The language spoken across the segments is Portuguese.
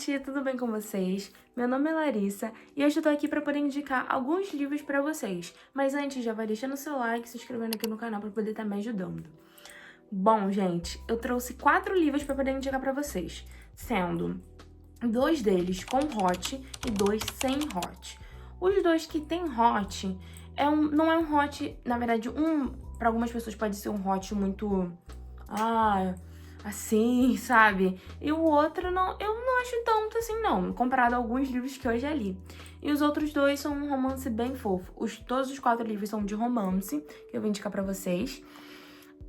gente, tudo bem com vocês? Meu nome é Larissa e hoje eu tô aqui pra poder indicar alguns livros pra vocês. Mas antes, já vai deixando o seu like, se inscrevendo aqui no canal pra poder estar me ajudando. Bom, gente, eu trouxe 4 livros pra poder indicar pra vocês, sendo 2 deles com hot e 2 sem hot. Os 2 que tem hot, não é um hot, na verdade, pra algumas pessoas pode ser um hot muito... assim, sabe? E o outro, não, eu não acho tanto assim, não, comparado a alguns livros que eu já li. E os outros 2 são um romance bem fofo. Todos os 4 livros são de romance, que eu vou indicar pra vocês.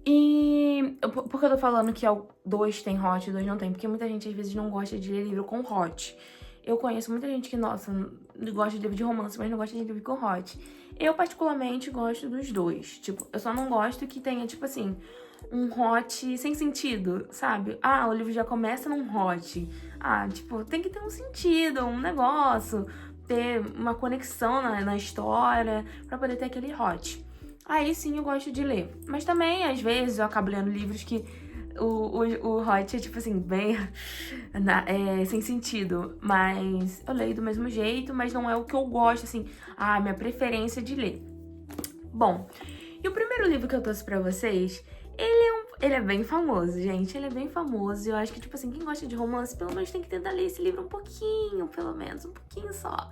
E por que eu tô falando que 2 tem hot e 2 não tem? Porque muita gente, às vezes, não gosta de ler livro com hot. Eu conheço muita gente que, nossa, gosta de livro de romance, mas não gosta de livro com hot. Eu, particularmente, gosto dos 2. Tipo, eu só não gosto que tenha, tipo assim... um hot sem sentido, sabe? O livro já começa num hot. Tipo, tem que ter um sentido, um negócio, ter uma conexão na história pra poder ter aquele hot. Aí sim eu gosto de ler. Mas também, às vezes, eu acabo lendo livros que o hot é, tipo assim, bem sem sentido. Mas eu leio do mesmo jeito, mas não é o que eu gosto, assim, minha preferência de ler. Bom, e o primeiro livro que eu trouxe pra vocês... Ele é bem famoso, gente. Ele é bem famoso. Eu acho que, tipo assim, quem gosta de romance, pelo menos tem que tentar ler esse livro um pouquinho, pelo menos, um pouquinho só.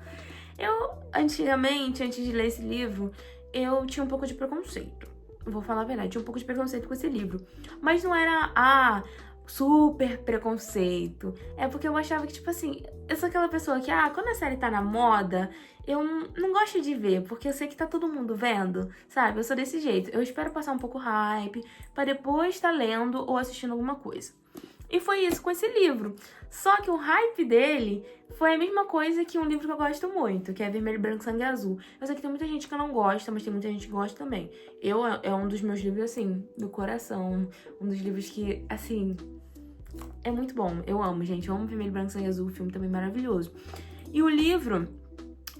Eu, antigamente, antes de ler esse livro, eu tinha um pouco de preconceito. Vou falar a verdade, tinha um pouco de preconceito com esse livro. Mas não era, super preconceito. É porque eu achava que, tipo assim, eu sou aquela pessoa que, quando a série tá na moda, eu não gosto de ver, porque eu sei que tá todo mundo vendo, sabe? Eu sou desse jeito. Eu espero passar um pouco hype pra depois estar lendo ou assistindo alguma coisa. E foi isso com esse livro. Só que o hype dele foi a mesma coisa que um livro que eu gosto muito, que é Vermelho, Branco, Sangue Azul. Eu sei que tem muita gente que não gosta, mas tem muita gente que gosta também. É um dos meus livros, assim, do coração. Um dos livros que, assim... é muito bom, eu amo, gente. Eu amo Vermelho, Branco, Sangue Azul, o filme também maravilhoso. E o livro,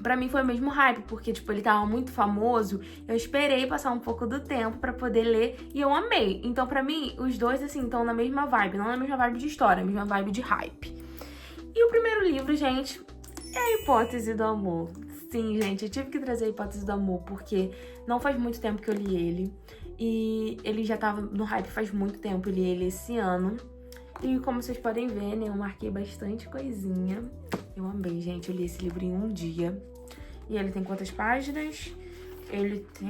pra mim, foi o mesmo hype, porque, tipo, ele tava muito famoso. Eu esperei passar um pouco do tempo pra poder ler e eu amei. Então, pra mim, os 2, assim, estão na mesma vibe. Não na mesma vibe de história, na mesma vibe de hype. E o primeiro livro, gente, é A Hipótese do Amor. Sim, gente, eu tive que trazer A Hipótese do Amor, porque não faz muito tempo que eu li ele. E ele já tava no hype faz muito tempo, eu li ele esse ano. E como vocês podem ver, né, eu marquei bastante coisinha. Eu amei, gente. Eu li esse livro em um dia. E ele tem quantas páginas? Ele tem...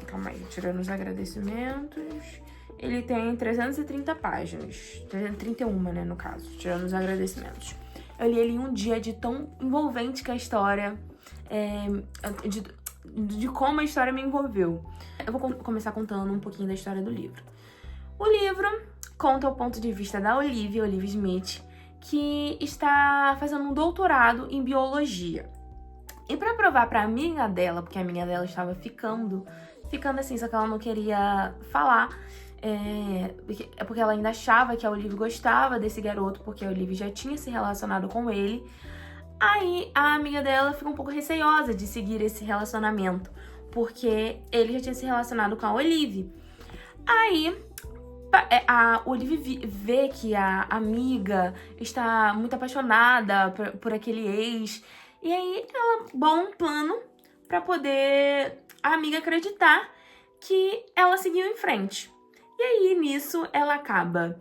calma aí, tirando os agradecimentos. Ele tem 330 páginas. 331, né, no caso. Tirando os agradecimentos. Eu li ele em um dia, de tão envolvente que a história... de como a história me envolveu. Eu vou começar contando um pouquinho da história do livro. O livro... conta o ponto de vista da Olivia Smith, que está fazendo um doutorado em biologia. E para provar para a amiga dela, porque a amiga dela estava ficando assim, só que ela não queria falar, porque ela ainda achava que a Olivia gostava desse garoto, porque a Olivia já tinha se relacionado com ele. Aí a amiga dela fica um pouco receosa de seguir esse relacionamento, porque ele já tinha se relacionado com a Olivia. Aí... a Olivia vê que a amiga está muito apaixonada por aquele ex. E aí ela bola um plano pra poder a amiga acreditar que ela seguiu em frente. E aí, nisso, ela acaba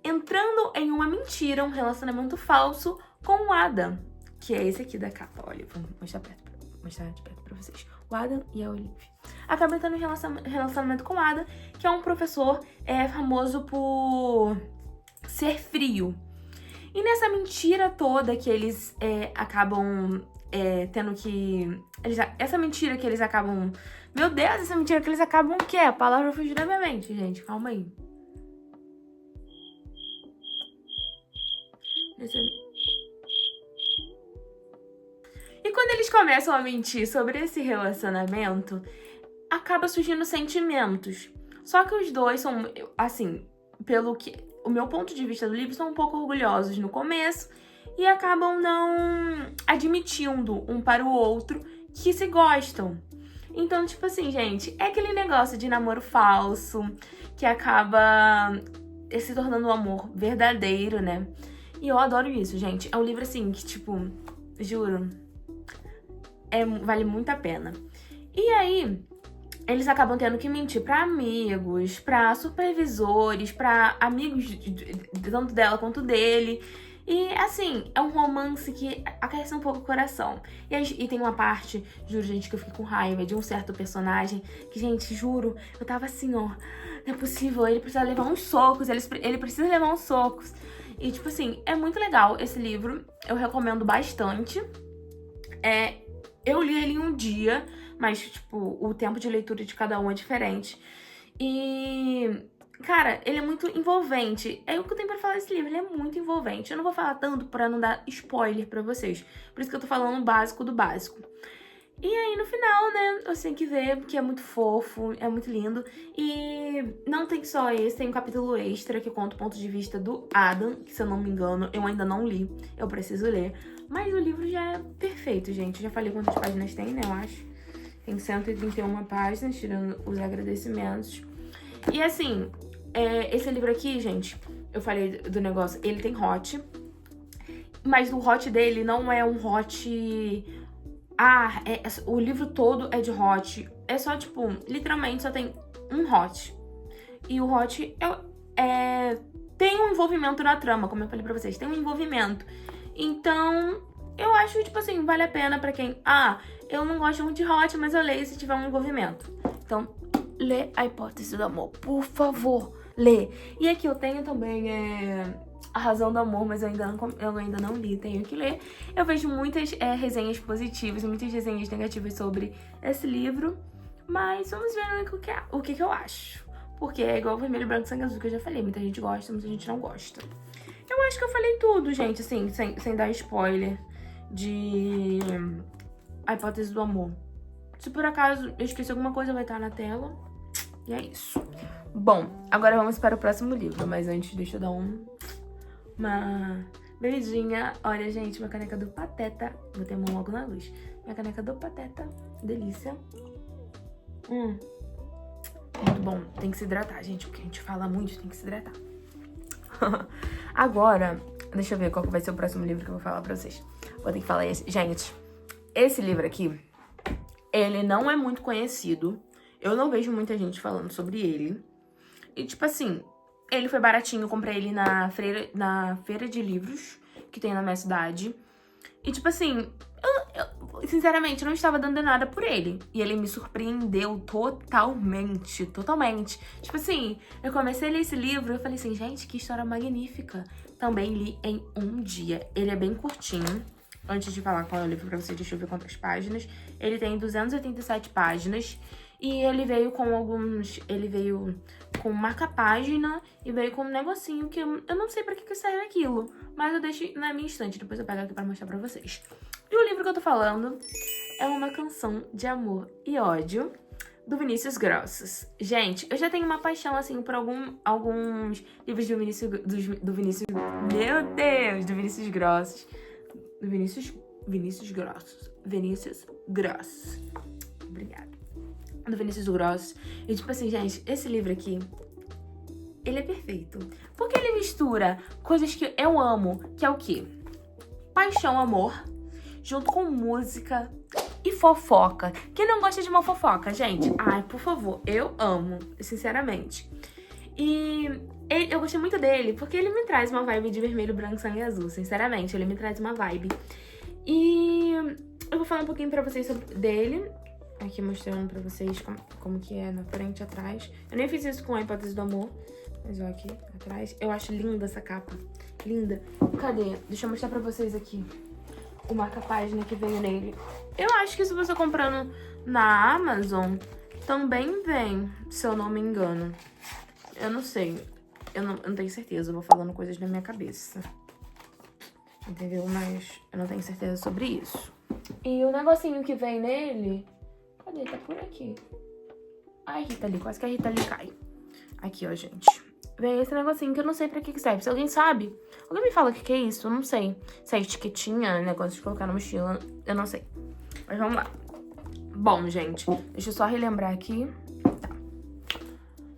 entrando em uma mentira, um relacionamento falso com o Adam, que é esse aqui da capa. Olha, vou mostrar de perto pra vocês. O Adam e a Olivia. Acaba entrando em relacionamento com o Adam, que é um professor famoso por ser frio. E nessa mentira toda que eles acabam tendo que... essa mentira que eles acabam... Meu Deus, essa mentira que eles acabam o quê? A palavra fugiu da minha mente, gente. Calma aí. E quando eles começam a mentir sobre esse relacionamento, acaba surgindo sentimentos. Só que os 2 são, assim, pelo que... o meu ponto de vista do livro, são um pouco orgulhosos no começo e acabam não admitindo um para o outro que se gostam. Então, tipo assim, gente, é aquele negócio de namoro falso que acaba se tornando um amor verdadeiro, né? E eu adoro isso, gente. É um livro, assim, que, tipo, juro, vale muito a pena. E aí, eles acabam tendo que mentir pra amigos, pra supervisores, pra amigos tanto dela quanto dele. E, assim, é um romance que aquece um pouco o coração. E tem uma parte, juro, gente, que eu fiquei com raiva de um certo personagem que, gente, juro, eu tava assim, ó, não é possível, ele precisa levar uns socos, ele precisa levar uns socos. E, tipo assim, é muito legal esse livro, eu recomendo bastante. Eu li ele em um dia, mas, tipo, o tempo de leitura de cada um é diferente. E, cara, ele é muito envolvente. É o que eu tenho pra falar desse livro, ele é muito envolvente. Eu não vou falar tanto pra não dar spoiler pra vocês. Por isso que eu tô falando o básico do básico. E aí, no final, né, você tem que ver, porque é muito fofo, é muito lindo. E não tem só esse, tem um capítulo extra que conta o ponto de vista do Adam, que, se eu não me engano, eu ainda não li, eu preciso ler. Mas o livro já é perfeito, gente. Eu já falei quantas páginas tem, né, eu acho. Tem 131 páginas, tirando os agradecimentos. E assim, esse livro aqui, gente, eu falei do negócio, ele tem hot. Mas o hot dele não é um hot... o livro todo é de hot. É só, tipo, literalmente só tem um hot. E o hot tem um envolvimento na trama, como eu falei pra vocês. Tem um envolvimento. Então, eu acho, tipo assim, vale a pena pra quem... eu não gosto muito de hot, mas eu leio se tiver um envolvimento. Então, lê A Hipótese do Amor, por favor, lê. E aqui eu tenho também A Razão do Amor, mas eu ainda não li, tenho que ler. Eu vejo muitas resenhas positivas e muitas resenhas negativas sobre esse livro, mas vamos ver o que eu acho. Porque é igual Vermelho, Branco, Sangue Azul, que eu já falei, muita gente gosta, muita gente não gosta. Eu acho que eu falei tudo, gente, assim, sem dar spoiler de A Hipótese do Amor. Se por acaso eu esqueci alguma coisa, vai estar na tela. E é isso. Bom, agora vamos para o próximo livro, mas antes deixa eu dar uma beijinha. Olha, gente, minha caneca do Pateta. Vou ter a mão logo na luz. Minha caneca do Pateta. Delícia. Muito bom. Tem que se hidratar, gente, porque a gente fala muito, tem que se hidratar. Agora, deixa eu ver qual que vai ser o próximo livro que eu vou falar pra vocês. Vou ter que falar esse. Gente, esse livro aqui, ele não é muito conhecido. Eu não vejo muita gente falando sobre ele. E, tipo assim, ele foi baratinho. Eu comprei ele na feira de livros que tem na minha cidade. E, tipo assim, eu sinceramente não estava dando nada por ele. E ele me surpreendeu totalmente. Tipo assim, eu comecei a ler esse livro e eu falei assim, gente, que história magnífica. Também li em um dia. Ele é bem curtinho. Antes de falar qual é o livro pra vocês, deixa eu ver quantas páginas. Ele tem 287 páginas. E ele veio com marca-página e veio com um negocinho que eu não sei pra que serve aquilo. Mas eu deixo na minha estante, depois eu pego aqui pra mostrar pra vocês. E o livro que eu tô falando é Uma Canção de Amor e Ódio, do Vinícius Grossos. Gente, eu já tenho uma paixão, assim, por alguns livros do Vinícius Grossos. Vinícius Grossos. Obrigada. Do Vinícius Grossos. E tipo assim, gente, esse livro aqui, ele é perfeito. Porque ele mistura coisas que eu amo, que é o quê? Paixão, amor, junto com música e fofoca. Quem não gosta de uma fofoca, gente? Ai, por favor, eu amo, sinceramente. E eu gostei muito dele porque ele me traz uma vibe de Vermelho, Branco, Sangue Azul. Sinceramente, ele me traz uma vibe. E eu vou falar um pouquinho pra vocês sobre dele. Aqui mostrando pra vocês como que é na frente e atrás. Eu nem fiz isso com A Hipótese do Amor. Mas ó, aqui atrás. Eu acho linda essa capa. Linda. Cadê? Deixa eu mostrar pra vocês aqui o marca-página que veio nele. Eu acho que se você comprando na Amazon, também vem, se eu não me engano. Eu não sei. Eu não tenho certeza. Eu vou falando coisas na minha cabeça. Entendeu? Mas eu não tenho certeza sobre isso. E o negocinho que vem nele... Cadê? Tá por aqui. Ai, Rita ali. Quase que a Rita ali cai. Aqui, ó, gente. Vem esse negocinho que eu não sei pra que serve. Se alguém sabe, alguém me fala o que é isso. Eu não sei. Se é etiquetinha, negócio de colocar na mochila. Eu não sei. Mas vamos lá. Bom, gente. Deixa eu só relembrar aqui. Tá.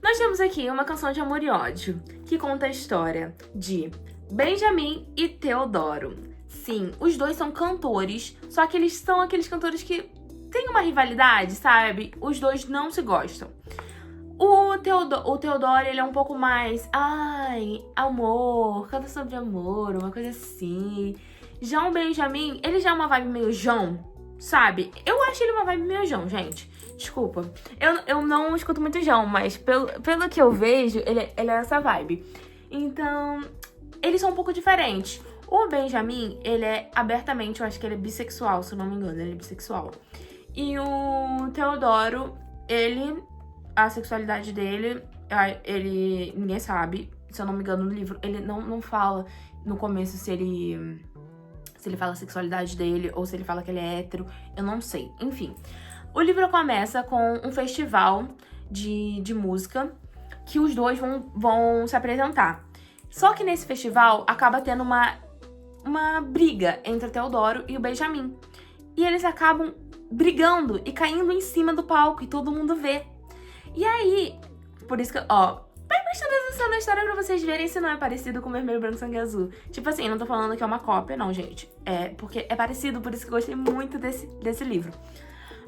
Nós temos aqui Uma Canção de Amor e Ódio, que conta a história de Benjamin e Teodoro. Sim, os dois são cantores, só que eles são aqueles cantores que têm uma rivalidade, sabe? Os dois não se gostam. O Teodoro, ele é um pouco mais, ai, amor, canta sobre amor, uma coisa assim. Já o Benjamin, ele já é uma vibe meio João, sabe? Eu acho ele uma vibe meio João, gente. Desculpa. Eu não escuto muito João, mas pelo que eu vejo, ele é essa vibe. Então, eles são um pouco diferentes. O Benjamin, ele é abertamente, eu acho que ele é bissexual, se eu não me engano, ele é bissexual. E o Teodoro, a sexualidade dele, ninguém sabe. Se eu não me engano, no livro, ele não fala no começo se ele fala a sexualidade dele ou se ele fala que ele é hétero. Eu não sei. Enfim. O livro começa com um festival de música que os dois vão se apresentar. Só que nesse festival acaba tendo uma briga entre o Teodoro e o Benjamin. E eles acabam brigando e caindo em cima do palco e todo mundo vê. E aí, por isso que, vai prestando atenção na história pra vocês verem se não é parecido com o Vermelho, Branco, Sangue Azul. Tipo assim, não tô falando que é uma cópia, não, gente. É porque é parecido, por isso que eu gostei muito desse livro.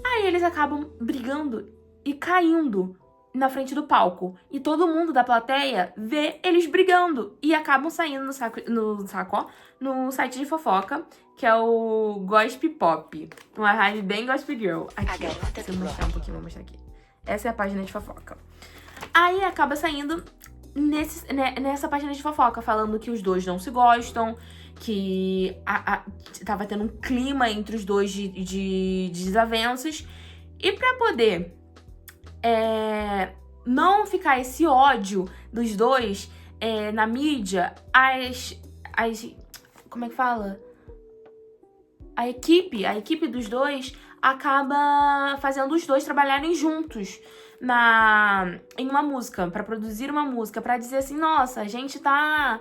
Aí eles acabam brigando e caindo na frente do palco. E todo mundo da plateia vê eles brigando. E acabam saindo no site de fofoca, que é o Gossip Pop. Uma vibe bem Gossip Girl. Aqui, ó. Se eu mostrar um pouquinho, vou mostrar aqui. Essa é a página de fofoca. Aí acaba saindo nessa página de fofoca, falando que os dois não se gostam, que tava tendo um clima entre os dois de desavenças. E pra poder não ficar esse ódio dos dois na mídia, como é que fala? A equipe dos dois acaba fazendo os dois trabalharem juntos em uma música, pra produzir uma música, pra dizer assim, nossa, a gente tá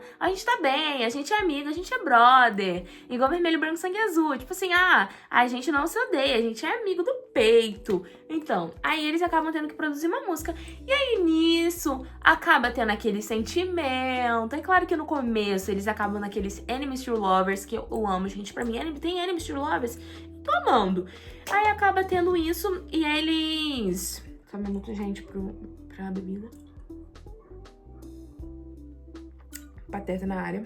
bem, a gente é amigo, a gente é brother, igual Vermelho, Branco, Sangue Azul, tipo assim, a gente não se odeia, a gente é amigo do peito. Então, aí eles acabam tendo que produzir uma música, e aí nisso acaba tendo aquele sentimento. É claro que no começo eles acabam naqueles Enemies to Lovers, que eu amo, gente, pra mim tem Enemies to Lovers, tô amando. Aí acaba tendo isso, e eles... Só um minuto, gente, pra bebida. Pateta na área.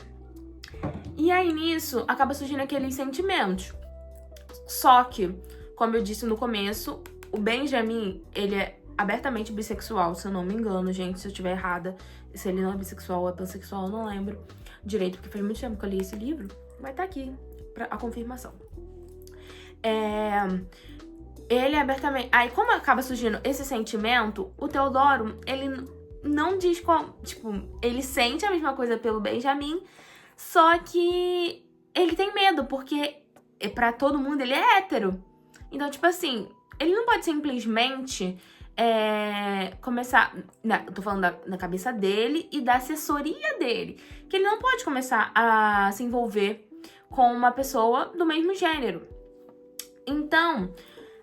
E aí, nisso, acaba surgindo aqueles sentimentos. Só que, como eu disse no começo, o Benjamin, ele é abertamente bissexual, se eu não me engano, gente. Se eu estiver errada, se ele não é bissexual ou é pansexual, eu não lembro direito, porque faz muito tempo que eu li esse livro. Vai estar aqui a confirmação. Ele é abertamente... Aí, como acaba surgindo esse sentimento, o Teodoro, ele não diz qual... Tipo, ele sente a mesma coisa pelo Benjamin, só que ele tem medo, porque pra todo mundo ele é hétero. Então, tipo assim, ele não pode simplesmente começar... Tô falando na cabeça dele e da assessoria dele. Que ele não pode começar a se envolver com uma pessoa do mesmo gênero. Então...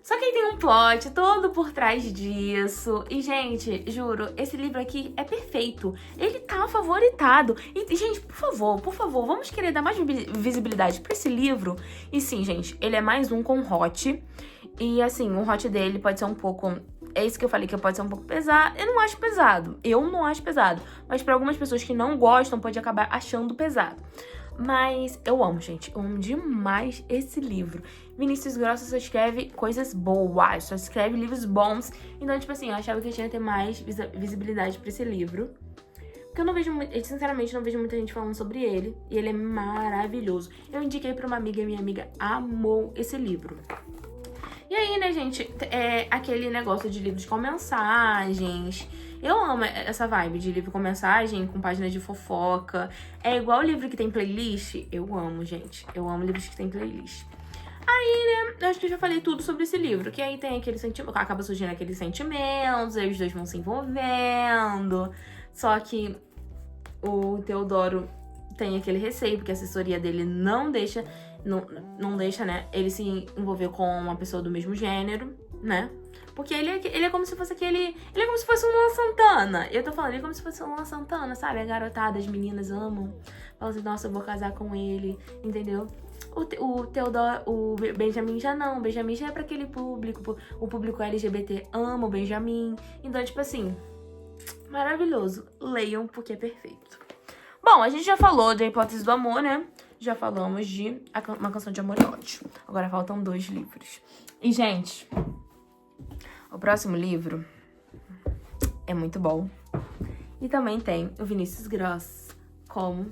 Só que aí tem um plot todo por trás disso. E, gente, juro, esse livro aqui é perfeito. Ele tá favoritado. E, gente, por favor, vamos querer dar mais visibilidade pra esse livro. E sim, gente, ele é mais um com hot. E, assim, o hot dele pode ser um pouco... É isso que eu falei, que pode ser um pouco pesado. Eu não acho pesado. Mas pra algumas pessoas que não gostam, pode acabar achando pesado. Mas eu amo, gente. Eu amo demais esse livro. Vinícius Grosso só escreve coisas boas, só escreve livros bons. Então, tipo assim, eu achava que eu tinha que ter mais visibilidade pra esse livro. Porque eu sinceramente, não vejo muita gente falando sobre ele. E ele é maravilhoso. Eu indiquei pra uma amiga e minha amiga amou esse livro. E aí, né, gente, aquele negócio de livros com mensagens. Eu amo essa vibe de livro com mensagem, com páginas de fofoca. É igual o livro que tem playlist. Eu amo, gente. Eu amo livros que tem playlist. Aí, né, eu acho que eu já falei tudo sobre esse livro. Que aí tem aquele sentimento, acaba surgindo aqueles sentimentos, aí os dois vão se envolvendo. Só que o Teodoro tem aquele receio, porque a assessoria dele não deixa, né, ele se envolver com uma pessoa do mesmo gênero, né? Porque ele é como se fosse aquele... Ele é como se fosse um Luan Santana. Eu tô falando, ele é como se fosse um Luan Santana, sabe? A garotada, as meninas amam. Falam assim, nossa, eu vou casar com ele, entendeu? O Theodore, o Benjamin já não. O Benjamin já é pra aquele público. O público LGBT ama o Benjamin. Então, tipo assim, maravilhoso. Leiam porque é perfeito. Bom, a gente já falou da Hipótese do Amor, né? Já falamos de Uma Canção de Amor e Ódio. Agora faltam 2 livros. E, gente, o próximo livro é muito bom. E também tem o Vinícius Gross como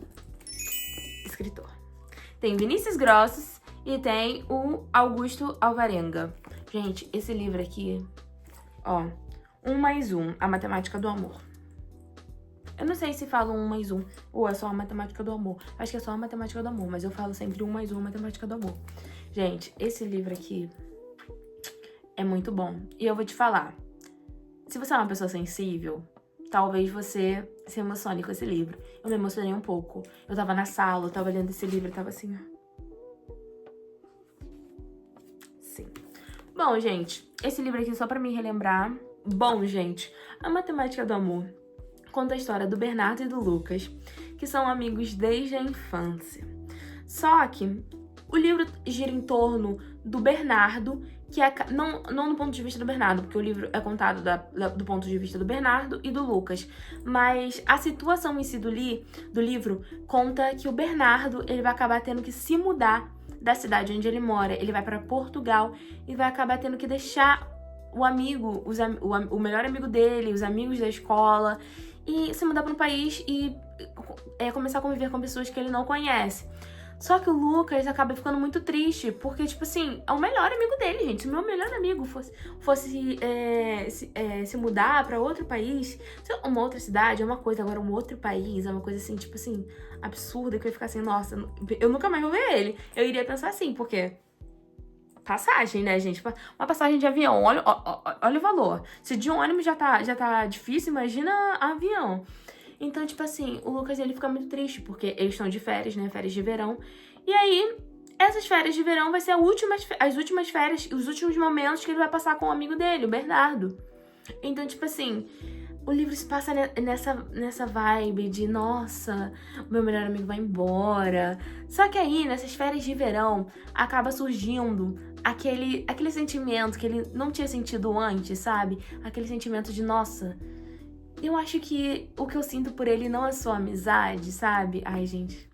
escritor. Tem Vinícius Gross e tem o Augusto Alvarenga. Gente, esse livro aqui, ó, 1+1, A Matemática do Amor. Eu não sei se falo 1+1 ou é só a Matemática do Amor. Acho que é só a Matemática do Amor, mas eu falo sempre 1+1, Matemática do Amor. Gente, esse livro aqui é muito bom. E eu vou te falar, se você é uma pessoa sensível, talvez você se emocione com esse livro. Eu me emocionei um pouco. Eu tava na sala, eu tava lendo esse livro, eu tava assim, ó. Sim. Bom, gente, esse livro aqui só pra me relembrar. Bom, gente, A Matemática do Amor conta a história do Bernardo e do Lucas, que são amigos desde a infância. Só que o livro gira em torno do Bernardo, que é não do ponto de vista do Bernardo, porque o livro é contado do ponto de vista do Bernardo e do Lucas, mas a situação em si do livro conta que o Bernardo ele vai acabar tendo que se mudar da cidade onde ele mora. Ele vai para Portugal e vai acabar tendo que deixar o amigo, o melhor amigo dele, os amigos da escola, e se mudar para um país e começar a conviver com pessoas que ele não conhece. Só que o Lucas acaba ficando muito triste, porque, tipo assim, é o melhor amigo dele, gente. Se o meu melhor amigo fosse se mudar pra outro país, uma outra cidade é uma coisa, agora um outro país é uma coisa assim, tipo assim, absurda, que eu ia ficar assim, nossa, eu nunca mais vou ver ele. Eu iria pensar assim, porque passagem, né, gente? Uma passagem de avião, olha o valor. Se de ônibus já tá difícil, imagina avião. Então, tipo assim, o Lucas, ele fica muito triste, porque eles estão de férias, né, férias de verão. E aí, essas férias de verão vai ser as últimas férias, os últimos momentos que ele vai passar com o amigo dele, o Bernardo. Então, tipo assim, o livro se passa nessa vibe de, nossa, o meu melhor amigo vai embora. Só que aí, nessas férias de verão, acaba surgindo aquele sentimento que ele não tinha sentido antes, sabe? Aquele sentimento de, nossa, eu acho que o que eu sinto por ele não é só amizade, sabe? Ai, gente,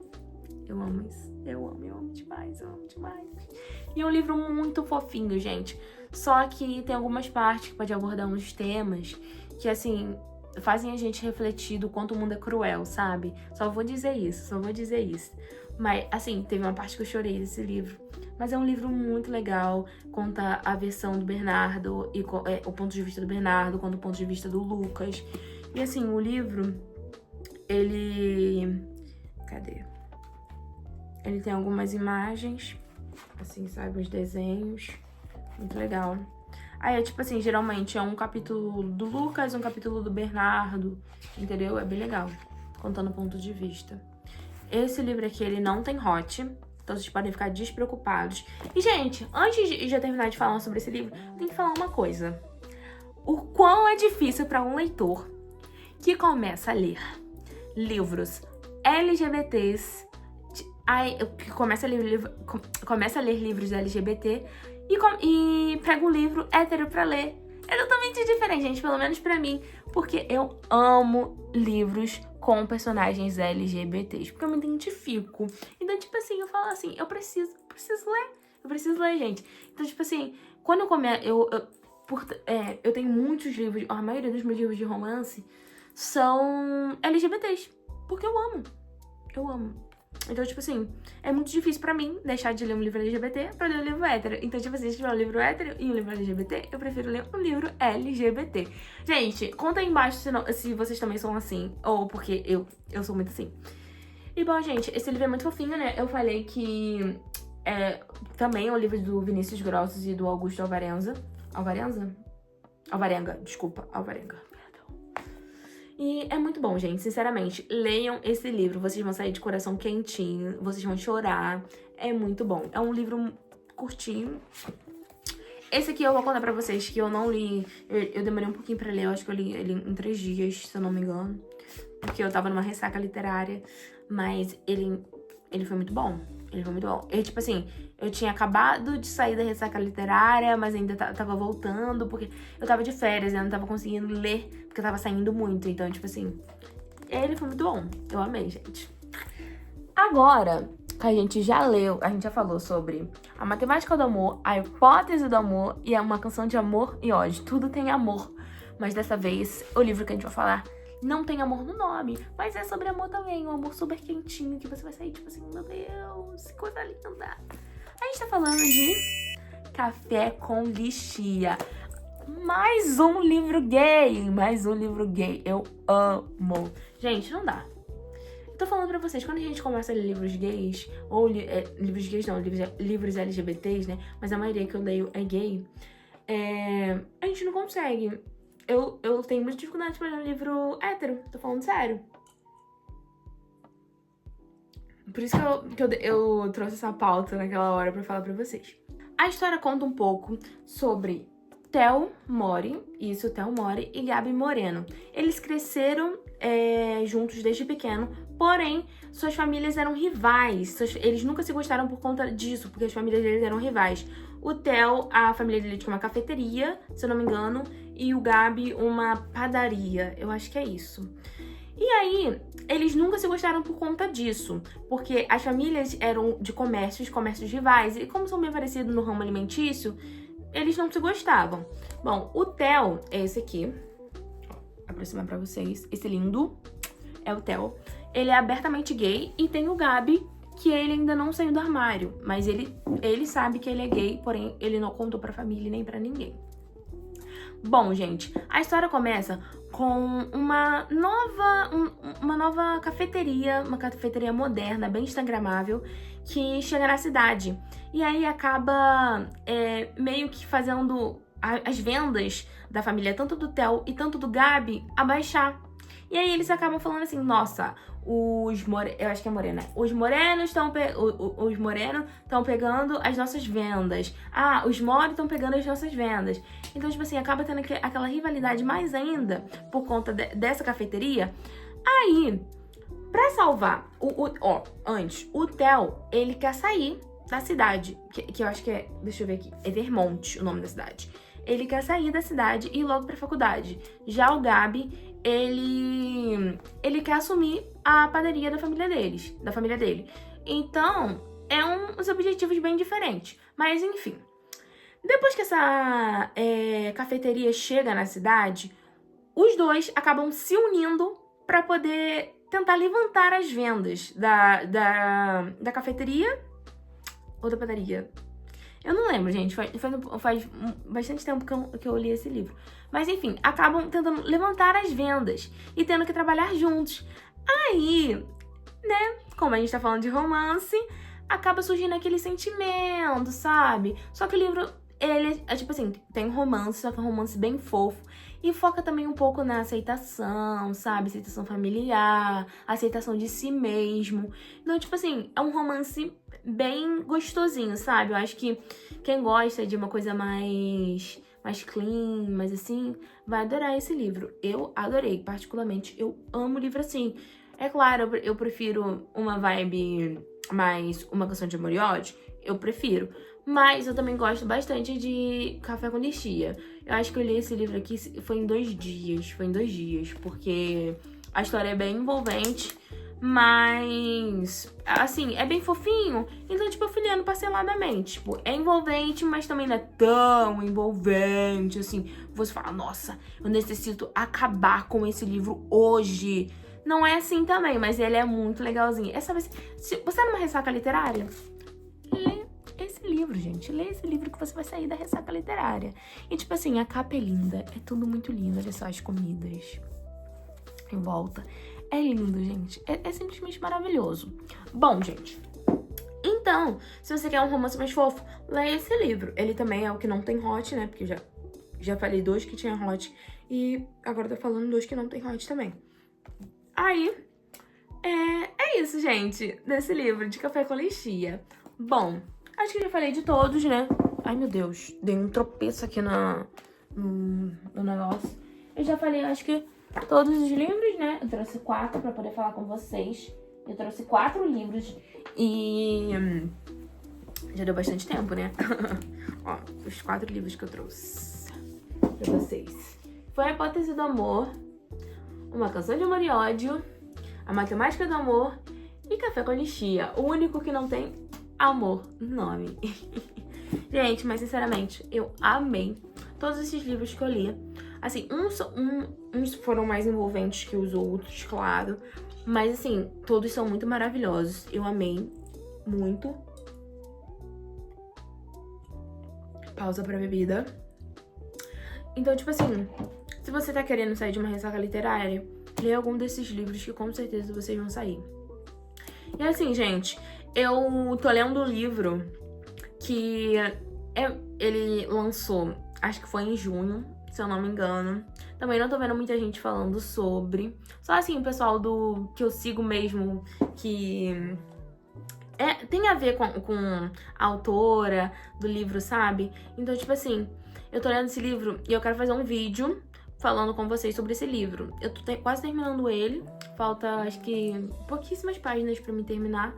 eu amo isso. Eu amo demais, eu amo demais. E é um livro muito fofinho, gente. Só que tem algumas partes que pode abordar uns temas que, assim, fazem a gente refletir do quanto o mundo é cruel, sabe? Só vou dizer isso. Mas, assim, teve uma parte que eu chorei desse livro. Mas é um livro muito legal. Conta a versão do Bernardo, e o ponto de vista do Bernardo, conta o ponto de vista do Lucas. E, assim, o livro, ele... Cadê? Ele tem algumas imagens, assim, sabe? Os desenhos. Muito legal. Aí, tipo assim, geralmente é um capítulo do Lucas, um capítulo do Bernardo, entendeu? É bem legal, contando o ponto de vista. Esse livro aqui, ele não tem hot, então vocês podem ficar despreocupados. E, gente, antes de eu terminar de falar sobre esse livro, eu tenho que falar uma coisa. O quão é difícil para um leitor que começa a ler livros LGBTs, que começa a ler livros LGBT e pega um livro hétero pra ler. É totalmente diferente, gente, pelo menos pra mim, porque eu amo livros com personagens LGBTs, porque eu me identifico. Então, tipo assim, eu falo assim, eu preciso ler, gente. Então, tipo assim, quando eu começo, eu tenho muitos livros, a maioria dos meus livros de romance são LGBTs, porque eu amo. Então, tipo assim, é muito difícil pra mim deixar de ler um livro LGBT pra ler um livro hétero. Então, tipo assim, se tiver um livro hétero e um livro LGBT, eu prefiro ler um livro LGBT. Gente, conta aí embaixo se vocês também são assim, ou porque eu sou muito assim. E, bom, gente, esse livro é muito fofinho, né? Eu falei que também é um livro do Vinícius Grossos e do Augusto Alvarenga. E é muito bom, gente, sinceramente, leiam esse livro, vocês vão sair de coração quentinho, vocês vão chorar, é muito bom. É um livro curtinho, esse aqui eu vou contar pra vocês que eu não li. Eu demorei um pouquinho pra ler, eu acho que eu li ele em 3 dias, se eu não me engano. Porque eu tava numa ressaca literária. Mas ele foi muito bom. Ele foi muito bom. Tipo assim, eu tinha acabado de sair da ressaca literária, mas ainda tava voltando, porque eu tava de férias, eu não tava conseguindo ler, porque eu tava saindo muito. Então, tipo assim, ele foi muito bom. Eu amei, gente. Agora que a gente já leu, a gente já falou sobre a matemática do amor, a hipótese do amor e uma canção de amor e ódio. Tudo tem amor. Mas dessa vez, o livro que a gente vai falar não tem amor no nome, mas é sobre amor também. Um amor super quentinho, que você vai sair tipo assim, meu Deus, que coisa linda. A gente tá falando de Café com Lixia. Mais um livro gay, mais um livro gay. Eu amo. Gente, não dá. Tô falando pra vocês, quando a gente começa a ler livros gays, ou livros gays não, livros LGBTs, né? Mas a maioria que eu leio é gay, a gente não consegue. Eu tenho muita dificuldade pra ler um livro hétero, tô falando sério. Por isso que eu trouxe essa pauta naquela hora pra falar pra vocês. A história conta um pouco sobre Theo Mori e Gabi Moreno. Eles cresceram juntos desde pequeno, porém, suas famílias eram rivais. Eles nunca se gostaram por conta disso, porque as famílias deles eram rivais. O Theo, a família dele tinha uma cafeteria, se eu não me engano, e o Gabi uma padaria. Eu acho que é isso. E aí, eles nunca se gostaram por conta disso, porque as famílias eram de comércios rivais, e como são bem parecidos no ramo alimentício, eles não se gostavam. Bom, o Theo é esse aqui. Vou aproximar pra vocês. Esse lindo é o Theo. Ele é abertamente gay e tem o Gabi, que ele ainda não saiu do armário. Mas ele sabe que ele é gay, porém ele não contou pra família nem pra ninguém. Bom, gente, a história começa com uma nova cafeteria, uma cafeteria moderna, bem instagramável, que chega na cidade. E aí acaba meio que fazendo as vendas da família, tanto do Theo e tanto do Gabi, abaixar. E aí eles acabam falando assim, nossa, eu acho que é morena. Os morenos estão pegando as nossas vendas. Ah, os Mori estão pegando as nossas vendas. Então, tipo assim, acaba tendo aquela rivalidade mais ainda por conta dessa cafeteria. Aí, pra salvar, antes, o Theo, ele quer sair da cidade, que eu acho que deixa eu ver aqui, é Vermont o nome da cidade. Ele quer sair da cidade e ir logo pra faculdade. Já o Gabi, ele quer assumir a padaria da família dele. Então, uns objetivos bem diferentes. Mas, enfim. Depois que essa cafeteria chega na cidade, os dois acabam se unindo para poder tentar levantar as vendas da cafeteria ou da padaria. Eu não lembro, gente. Faz bastante tempo que eu li esse livro. Mas, enfim, acabam tentando levantar as vendas e tendo que trabalhar juntos. Aí, né, como a gente tá falando de romance, acaba surgindo aquele sentimento, sabe? Só que o livro, ele é tipo assim, tem romance, só que é um romance bem fofo. E foca também um pouco na aceitação, sabe? Aceitação familiar, aceitação de si mesmo. Então, tipo assim, é um romance bem gostosinho, sabe? Eu acho que quem gosta de uma coisa mais clean, mais assim, vai adorar esse livro. Eu adorei, particularmente. Eu amo livro assim. É claro, eu prefiro uma vibe mais uma canção de amor e ódio. Eu prefiro. Mas eu também gosto bastante de Café com Lixia. Eu acho que eu li esse livro aqui foi em 2 dias. Porque a história é bem envolvente. Mas, assim, é bem fofinho. Então, tipo, eu fui lendo parceladamente. Tipo, é envolvente, mas também não é tão envolvente, assim. Você fala, nossa, eu necessito acabar com esse livro hoje. Não é assim também, mas ele é muito legalzinho. Se você tá numa ressaca literária, lê esse livro, gente. Lê esse livro que você vai sair da ressaca literária. E, tipo assim, a capa é linda. É tudo muito lindo. Olha só as comidas em volta. É lindo, gente. É simplesmente maravilhoso. Bom, gente. Então, se você quer um romance mais fofo, leia esse livro. Ele também é o que não tem hot, né? Porque já falei 2 que tinha hot. E agora tô falando 2 que não tem hot também. Aí, é isso, gente. Desse livro, de Café com Lixia. Bom, acho que já falei de todos, né? Ai, meu Deus. Dei um tropeço aqui no negócio. Eu já falei, acho que todos os livros, né? Eu trouxe 4 pra poder falar com vocês. Eu trouxe 4 livros e... já deu bastante tempo, né? Ó, os 4 livros que eu trouxe pra vocês. Foi A Hipótese do Amor, Uma Canção de Amor e Ódio, A Matemática do Amor e Café com Anistia. O único que não tem amor no nome. Gente, mas sinceramente, eu amei todos esses livros que eu li. Assim, uns foram mais envolventes que os outros, claro. Mas assim, todos são muito maravilhosos. Eu amei muito. Pausa pra bebida. Então, tipo assim, se você tá querendo sair de uma ressaca literária, lê algum desses livros que com certeza vocês vão sair. E assim, gente, eu tô lendo um livro que ele lançou, acho que foi em junho, se eu não me engano. Também não tô vendo muita gente falando sobre. Só assim, o pessoal que eu sigo mesmo, que tem a ver com a autora do livro, sabe? Então, tipo assim, eu tô lendo esse livro e eu quero fazer um vídeo falando com vocês sobre esse livro. Eu tô quase terminando ele. Falta, acho que, pouquíssimas páginas pra me terminar.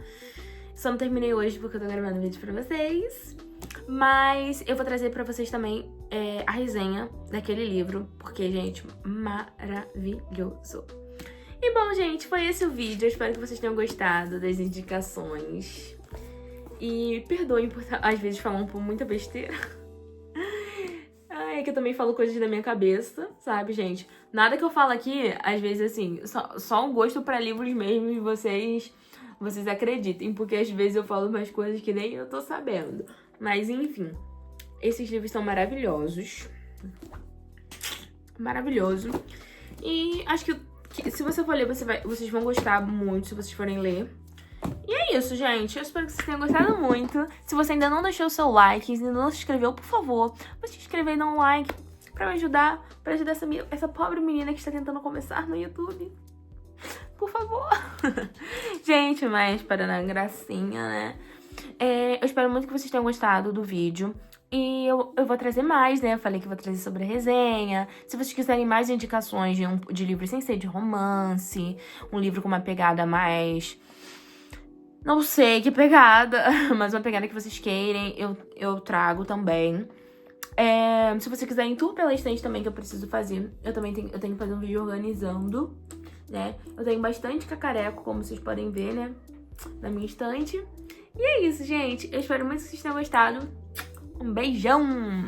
Só não terminei hoje porque eu tô gravando vídeo pra vocês. Mas eu vou trazer pra vocês também a resenha daquele livro. Porque, gente, maravilhoso. E bom, gente, foi esse o vídeo. Eu espero que vocês tenham gostado das indicações. E perdoem por, às vezes, falar muita besteira. É que eu também falo coisas da minha cabeça, sabe, gente? Nada que eu falo aqui, às vezes, assim, só um gosto pra livros mesmo e vocês acreditem. Porque às vezes eu falo umas coisas que nem eu tô sabendo. Mas, enfim, esses livros são maravilhosos. Maravilhoso. E acho que se você for ler, vocês vão gostar muito se vocês forem ler. E é isso, gente. Eu espero que vocês tenham gostado muito. Se você ainda não deixou o seu like, ainda não se inscreveu, por favor, vai se inscrever e dar um like pra me ajudar, pra ajudar essa pobre menina que está tentando começar no YouTube. Por favor. Gente, mas para na gracinha, né? Eu espero muito que vocês tenham gostado do vídeo. E eu vou trazer mais, né? Eu falei que eu vou trazer sobre a resenha. Se vocês quiserem mais indicações de livros sem ser de romance, um livro com uma pegada mais... não sei que pegada, mas uma pegada que vocês queirem, eu trago também. Se você quiser em tour pela estante também, que eu preciso fazer, eu tenho que fazer um vídeo organizando, né? Eu tenho bastante cacareco, como vocês podem ver, né? Na minha estante. E é isso, gente. Eu espero muito que vocês tenham gostado. Um beijão!